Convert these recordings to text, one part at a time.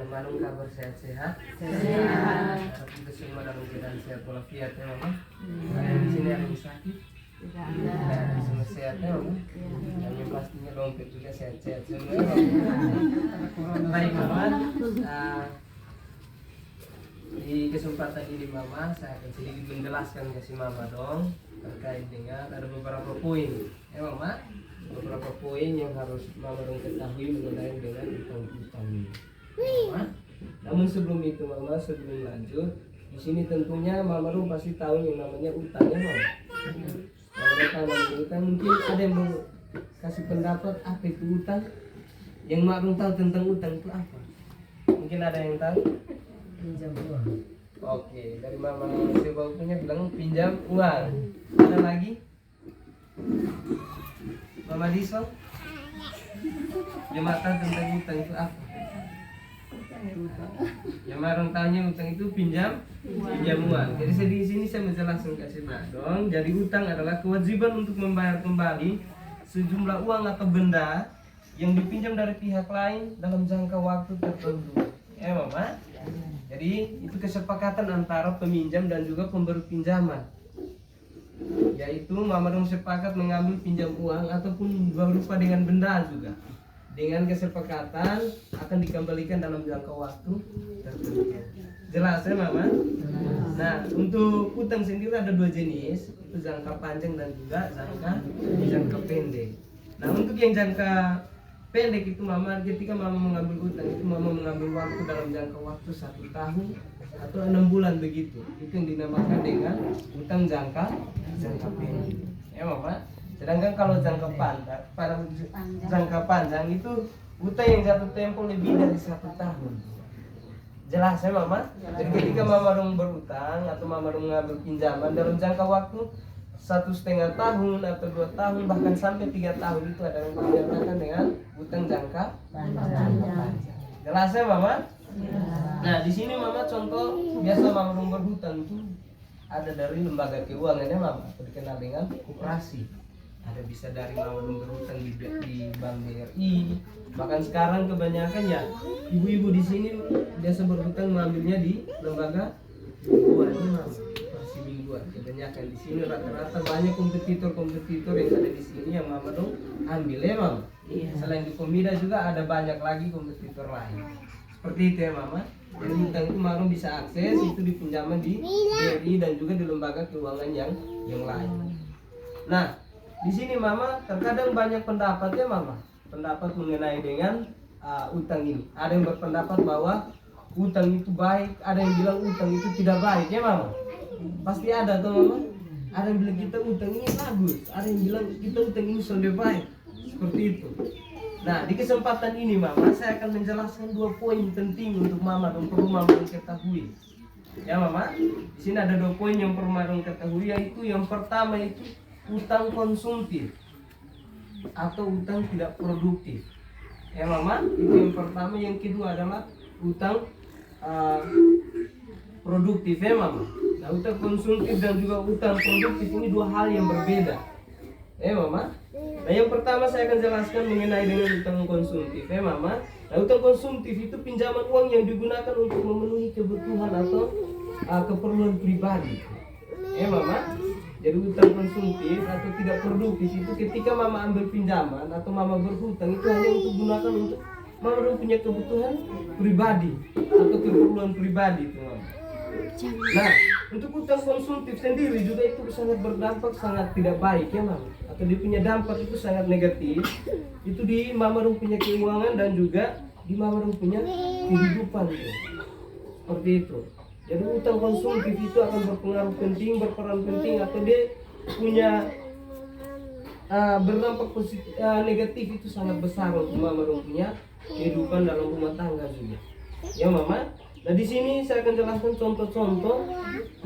Manung kabar sehat-sehat. Sehat. Harap kita semua dalam keadaan sehat walafiat ya mama. Ada yang di sini ada yang sakit. Tidak Ada semua sehat ya mama. Dan yang pastinya dompet juga sehat-sehat semua ya mama. Baik mama. Di kesempatan ini mama saya akan sedikit menjelaskan kasih mama dong terkait dengan ada beberapa poin ya mama, beberapa poin yang harus mama dong ketahui mengenai dengan utang-utang ini mama. Namun sebelum itu mama, sebelum lanjut di sini tentunya mama dong pasti tahu yang namanya utang ya mama. Kalau tahu namanya utang, mungkin ada yang mau kasih pendapat apa itu utang, yang mak dong tahu tentang utang itu apa, mungkin ada yang tahu? pinjam uang. Oke, dari mama coba punya bilang pinjam uang. Ada lagi? Mama Diso? Yang tahu tentang utang itu apa? Yang marung tanya utang itu pinjam uang. Jadi di sini saya menjelaskan kasih mak dong. Jadi utang adalah kewajiban untuk membayar kembali sejumlah uang atau benda yang dipinjam dari pihak lain dalam jangka waktu tertentu. Mama? Jadi itu kesepakatan antara peminjam dan juga pemberi pinjaman. Yaitu mama dong sepakat mengambil pinjam uang ataupun berupa dengan benda juga. Dengan kesepakatan akan dikembalikan dalam jangka waktu tertentu. Jelas ya mama? Nah, untuk utang sendiri ada dua jenis, itu jangka panjang dan juga jangka pendek. Nah, untuk yang jangka pendek itu mama, ketika mama mengambil utang itu mama mengambil waktu dalam jangka waktu 1 tahun atau 6 bulan begitu. Itu yang dinamakan dengan utang jangka pendek. Ya mama. Sedangkan kalau jangka panjang itu utang yang jatuh tempo lebih dari 1 tahun. Jelas ya mama? Jadi ketika mama dong berutang atau mama dong mengambil pinjaman dalam jangka waktu 1,5 tahun atau 2 tahun bahkan sampai 3 tahun itu ada yang dinyatakan dengan utang jangka panjang. Jelas ya mama? Nah di sini mama contoh biasa mama dong berhutang itu ada dari lembaga keuangan ya mama, atau dikenal dengan koperasi. Ada bisa dari mama dong berhutang di Bank BRI. Bahkan sekarang kebanyakan ya ibu-ibu di sini biasa berhutang mengambilnya di lembaga keuangan ya mama. Kebanyakan di sini rata-rata banyak kompetitor yang ada di sini yang mama dong ambil ya mama. Selain di Pemida juga ada banyak lagi kompetitor lain. Seperti itu ya mama. Jadi utang itu mama bisa akses itu di pinjaman di BRI dan juga di lembaga keuangan yang lain. Nah, di sini mama terkadang banyak pendapat ya mama. Pendapat mengenai dengan utang ini. Ada yang berpendapat bahwa utang itu baik, ada yang bilang utang itu tidak baik ya mama. Pasti ada tuh mama. Ada yang bilang kita utang ini bagus, ada yang bilang kita utang ini sudah baik. Seperti itu. Nah di kesempatan ini mama saya akan menjelaskan 2 poin penting untuk mama dan perlu mama ketahui. Ya mama, di sini ada 2 poin yang perlu mama ketahui, yaitu yang pertama itu utang konsumtif atau utang tidak produktif. Ya mama, itu yang pertama. Yang kedua adalah utang produktif ya mama. Nah utang konsumtif dan juga utang produktif ini 2 hal yang berbeda ya mama. Nah yang pertama saya akan jelaskan mengenai dengan utang konsumtif ya mama. Nah utang konsumtif itu pinjaman uang yang digunakan untuk memenuhi kebutuhan atau keperluan pribadi ya mama. Jadi utang konsumtif atau tidak produktif itu ketika mama ambil pinjaman atau mama berhutang itu hanya untuk gunakan untuk mama punya kebutuhan pribadi atau keperluan pribadi itu mama. Nah, untuk utang konsumtif sendiri juga itu sangat berdampak sangat tidak baik ya mama. Atau dia punya dampak itu sangat negatif. Itu di mama dong punya keuangan dan juga di mama dong punya kehidupan ya. Seperti itu. Jadi utang konsumtif itu akan berpengaruh penting, berperan penting atau dia punya berdampak positif, negatif itu sangat besar untuk mama dong punya kehidupan dalam rumah tangga juga. Ya mama. Nah di sini saya akan jelaskan contoh-contoh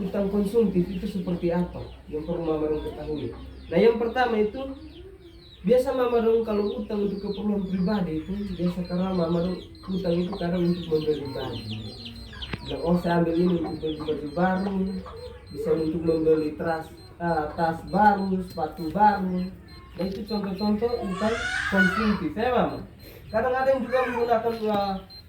utang konsumtif itu seperti apa yang perlu mama dong ketahui. Nah yang pertama itu biasa mama dong kalau utang untuk keperluan pribadi itu biasa karena mama dong utang itu kadang untuk membeli baju. Dan saya ambil ini untuk beli baju baru, bisa untuk membeli tas baru, sepatu baru. Nah itu contoh-contoh utang konsumtif ya mama. Kadang ada yang juga menggunakan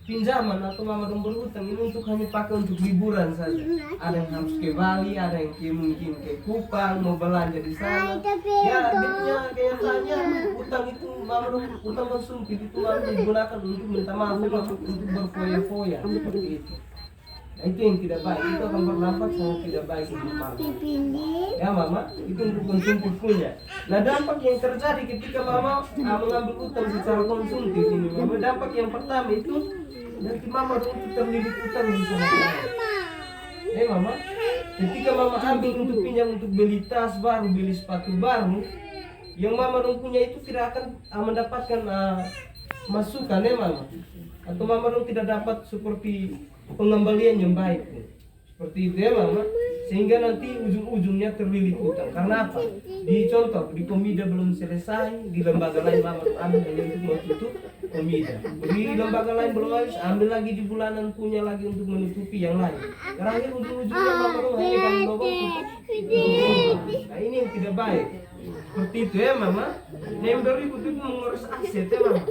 pinjaman atau mama dong berhutang ini untuk hanya pakai untuk liburan saja. Ada yang harus ke Bali, ada yang mungkin ke Kupang, mau belanja di sana. Ya, dia punya kayaknya utang itu mama dong utang konsumtif itu mama digunakan untuk minta maaf untuk berfoya-foya seperti itu. Nah, itu yang tidak baik, itu akan berdampak sangat tidak baik untuk mama. Ya mama, itu untuk konsumtif punya. Nah dampak yang terjadi ketika mama mengambil utang secara konsumtif ini mama, dampak yang pertama itu nanti mama untuk terlilit utang di sana. Mama, ketika mama ambil untuk pinjam untuk beli tas baru, beli sepatu baru, yang mama dong punya itu tidak akan mendapatkan masukan mama, atau mama dong tidak dapat seperti pengembalian yang baik seperti itu mama, sehingga nanti ujung-ujungnya terlilit utang. Karena apa? Di contoh di Komida belum selesai, di lembaga lain mama ambil hanya untuk menutup Komida, di lembaga lain belum habis, ambil lagi di bulanan punya lagi untuk menutupi yang lain. Terakhir ujung-ujungnya mama dong hanya kan lobang tutup. Nah ini yang tidak baik seperti itu mama. Nah yang berikut itu mengurus aset mama.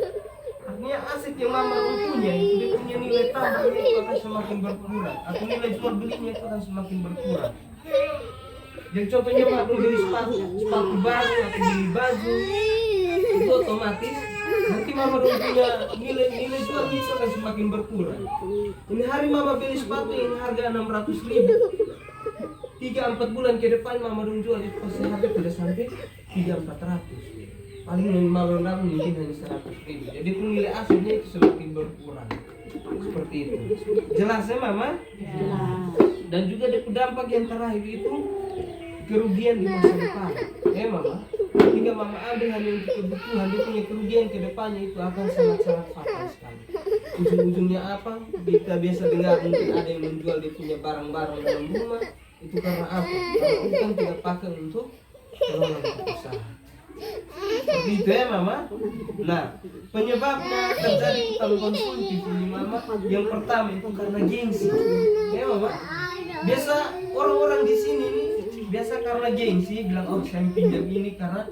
Artinya aset yang mama punya itu dia punya nilai tambahnya itu akan semakin berkurang, atau nilai jual belinya itu akan semakin berkurang. Jadi contohnya mama beli sepatu baru atau beli baju, itu otomatis nanti mama punya nilai jual itu akan semakin berkurang. Ini hari mama beli sepatu yang harga 600.000, 3-4 bulan ke depan mama jual itu pasti harga tidak sampai 300-400. Paling minimal mungkin hanya 100.000. Jadi nilai asetnya itu semakin berkurang seperti itu. Jelas ya mama? Jelas. Dan juga ada dampak yang terakhir itu kerugian di masa depan. Mama, ketika mama ambil hanya untuk kebutuhan, dia punya kerugian ke depannya itu akan sangat-sangat fatal sekali. Ujung-ujungnya apa? Kita biasa dengar mungkin ada yang menjual dia punya barang-barang dalam rumah. Itu karena apa? Karena utang tidak pakai untuk kelola usaha. Seperti itu mama. Nah penyebabnya terjadi utang konsumtif ini mama, yang pertama itu karena gengsi. Mama, biasa orang-orang di sini nih biasa karena gengsi bilang oh saya pinjam ini karena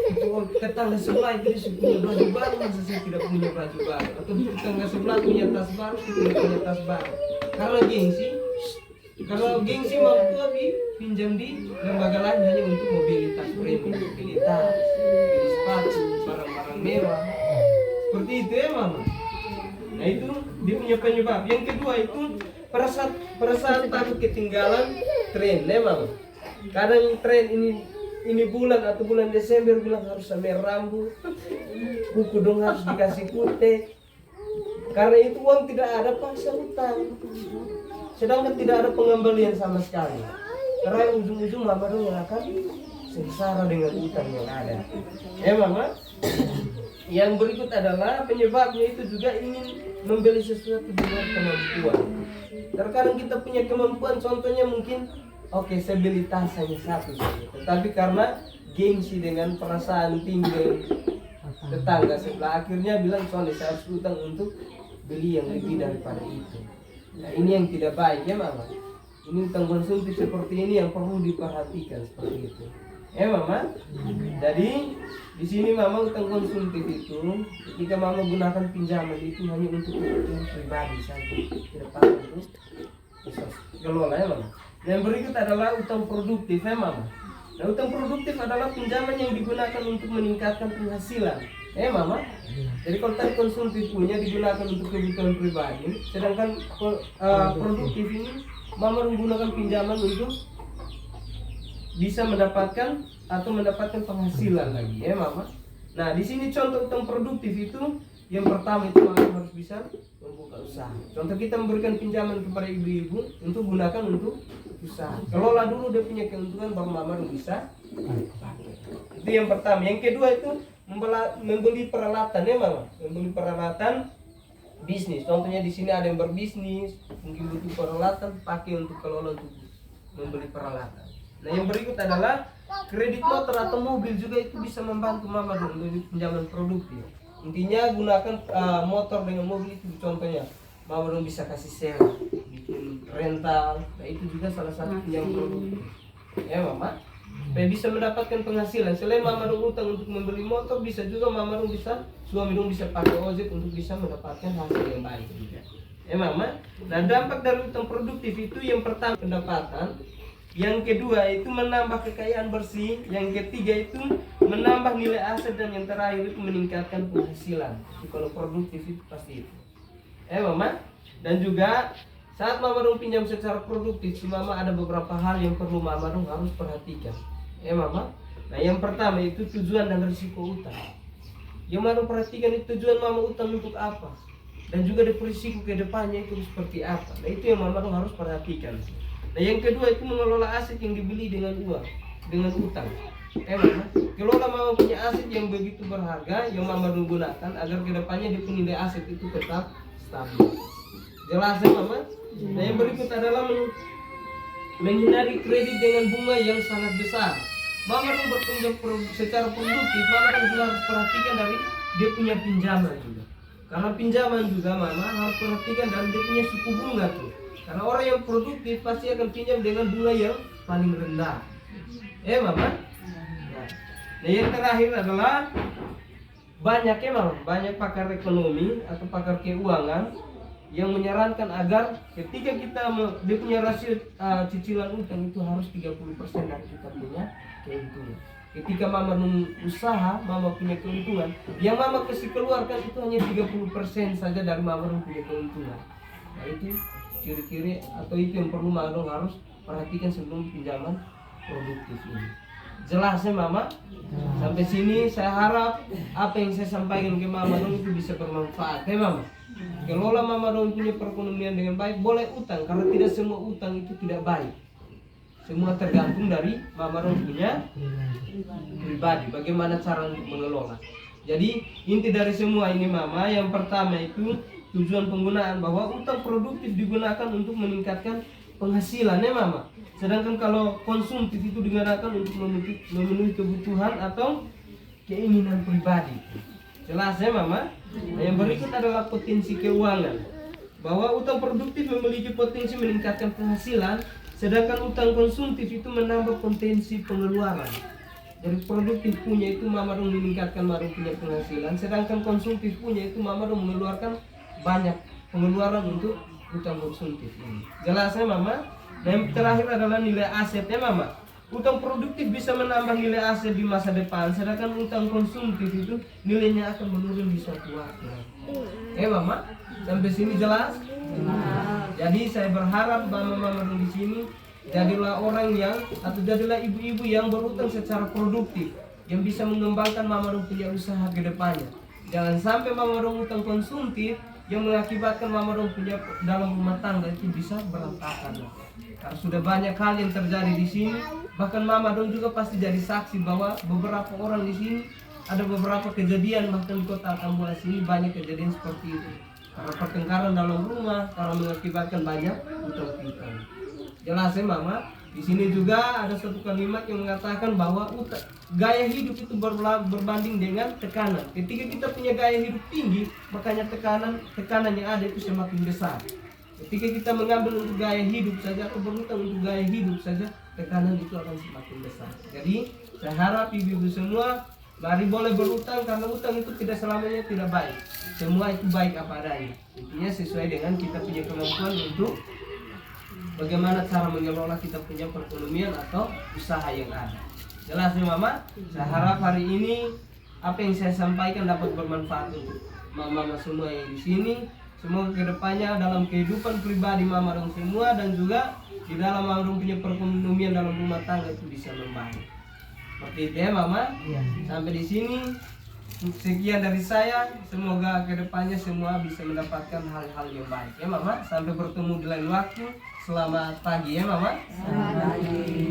itu tetangga sebelah itu punya baju baru, masa saya tidak punya baju baru, atau tetangga sebelah punya tas baru, saya tidak punya tas baru. Karena gengsi, kalau gengsi mampu pinjam di lembaga lain hanya untuk mobilitas premium, mobilitas, beli sepatu, barang-barang mewah. Seperti itu mama. Nah itu dia punya penyebab. Yang kedua itu perasaan takut ketinggalan tren mama. Kadang tren ini bulan atau bulan Desember bilang harus sampai rambut, kuku dong harus dikasih kutek. Karena itu uang tidak ada paksa utang, sedangkan tidak ada pengembalian sama sekali. Karena ujung-ujung mama dong yang akan sengsara dengan utang yang ada. Mama. Yang berikut adalah penyebabnya itu juga ingin membeli sesuatu di luar kemampuan. Terkadang kita punya kemampuan, contohnya mungkin oke, saya beli tas hanya satu saja, tetapi karena gengsi dengan perasaan tinggi tetangga sebelah, akhirnya bilang soalnya saya harus utang untuk beli yang lebih daripada itu. Nah ini yang tidak baik mama. Ini utang konsumtif seperti ini yang perlu diperhatikan seperti itu. Mama. Jadi di sini mama utang konsumtif itu ketika mama gunakan pinjaman itu hanya untuk kebutuhan pribadi saja, tidak pakai untuk kelola mama. Yang berikut adalah utang produktif mama. Nah utang produktif adalah pinjaman yang digunakan untuk meningkatkan penghasilan mama. Jadi kalau tadi konsumtif punya digunakan untuk kebutuhan pribadi, sedangkan produktif ini mama menggunakan pinjaman untuk bisa mendapatkan penghasilan lagi mama. Nah di sini contoh utang produktif itu yang pertama itu mama harus bisa membuka usaha. Contoh kita memberikan pinjaman kepada ibu-ibu untuk gunakan untuk usaha. Kelola dulu dia punya keuntungan baru mama bisa pakai. Itu yang pertama. Yang kedua itu membeli peralatan mama. Membeli peralatan bisnis. Contohnya di sini ada yang berbisnis, mungkin butuh peralatan, pakai untuk kelola untuk membeli peralatan. Nah yang berikut adalah kredit motor atau mobil juga itu bisa membantu mama untuk pinjaman produktif. Intinya gunakan motor dengan mobil itu contohnya mama dong bisa kasih sewa, bikin rental. Nah itu juga salah satu pinjaman produktif mama. supaya bisa mendapatkan penghasilan. Selain mama dong utang untuk membeli motor, bisa juga mama dong bisa, suami dong bisa pakai ojek untuk bisa mendapatkan hasil yang baik juga. Mama. Nah, dampak dari utang produktif itu yang pertama pendapatan, yang kedua itu menambah kekayaan bersih, yang ketiga itu menambah nilai aset, dan yang terakhir itu meningkatkan penghasilan. Itu kalau produktif itu pasti itu. Mama. Dan juga saat mama dong pinjam secara produktif, si mama ada beberapa hal yang perlu mama dong harus perhatikan. Mama. Nah, yang pertama itu tujuan dan risiko utang. Yang mama dong perhatikan itu tujuan mama utang untuk apa, dan juga risiko ke depannya itu seperti apa. Nah, itu yang mama dong harus perhatikan. Nah, yang kedua itu mengelola aset yang dibeli dengan uang, dengan utang. Mama, kelola mama punya aset yang begitu berharga yang mama dong gunakan agar ke depannya dia punya nilai aset itu tetap stabil. Jelas ya mama? Nah, yang berikut adalah menghindari kredit dengan bunga yang sangat besar. Mama dong berpinjam secara produktif, mama dong juga harus perhatikan dari dia punya pinjaman juga. Karena pinjaman juga mama harus perhatikan dari dia punya suku bunga tuh. Karena orang yang produktif pasti akan pinjam dengan bunga yang paling rendah. Mama? Nah, yang terakhir adalah banyak pakar ekonomi atau pakar keuangan yang menyarankan agar ketika kita dia punya rasio cicilan utang itu harus 30% dari kita punya keuntungan. Ketika mama usaha, mama punya keuntungan, yang mama kasih keluarkan itu hanya 30% saja dari mama punya keuntungan. Nah, itu ciri-ciri atau itu yang perlu mama harus perhatikan sebelum pinjaman produktif ini. Jelas ya mama? Sampai sini saya harap apa yang saya sampaikan ke mama itu bisa bermanfaat ya mama. Kelola mama punya perekonomian dengan baik, boleh utang karena tidak semua utang itu tidak baik. Semua tergantung dari mama punya pribadi, bagaimana cara untuk mengelola. Jadi inti dari semua ini mama, yang pertama itu tujuan penggunaan, bahwa utang produktif digunakan untuk meningkatkan penghasilan ya mama. Sedangkan kalau konsumtif itu digunakan untuk memenuhi kebutuhan atau keinginan pribadi. Jelas ya mama? Nah, yang berikut adalah potensi keuangan, bahwa utang produktif memiliki potensi meningkatkan penghasilan, sedangkan utang konsumtif itu menambah potensi pengeluaran. Jadi produktif punya itu mama dong meningkatkan mama punya penghasilan, sedangkan konsumtif punya itu mama dong mengeluarkan banyak pengeluaran untuk utang konsumtif ini. Jelas ya mama? Dan yang terakhir adalah nilai asetnya mama. Utang produktif bisa menambah nilai aset di masa depan, sedangkan utang konsumtif itu nilainya akan menurun di suatu waktu. Mama, sampai sini jelas? Jadi saya berharap mama-mama di sini jadilah orang yang atau jadilah ibu-ibu yang berutang secara produktif, yang bisa mengembangkan mama punya usaha ke depannya. Jangan sampai mama utang konsumtif yang mengakibatkan mama punya dalam rumah tangga itu bisa berantakan. Karena sudah banyak hal yang terjadi di sini, bahkan mama juga pasti jadi saksi bahwa beberapa orang di sini ada beberapa kejadian, bahkan di kota Tambuas ini banyak kejadian seperti itu. Karena pertengkaran dalam rumah, karena mengakibatkan banyak utang piutang. Jelas ya mama? Di sini juga ada satu kalimat yang mengatakan bahwa gaya hidup itu berbanding dengan tekanan. Ketika kita punya gaya hidup tinggi, makanya tekanan yang ada itu semakin besar. Ketika kita mengambil untuk gaya hidup saja atau berutang untuk gaya hidup saja, tekanan itu akan semakin besar. Jadi saya harap ibu-ibu semua mari boleh berutang, karena utang itu tidak selamanya tidak baik. Semua itu baik apa adanya. Intinya sesuai dengan kita punya kemampuan untuk bagaimana cara mengelola kita punya perekonomian atau usaha yang ada. Jelas ya mama? Saya harap hari ini apa yang saya sampaikan dapat bermanfaat untuk mama-mama semua yang di sini. Semoga kedepannya dalam kehidupan pribadi mama dong semua, dan juga di dalam mama dong punya perekonomian dalam rumah tangga itu bisa membaik. Seperti itu ya mama. Sampai di sini sekian dari saya. Semoga kedepannya semua bisa mendapatkan hal-hal yang baik ya mama. Sampai bertemu di lain waktu. Selamat pagi ya mama. Selamat pagi.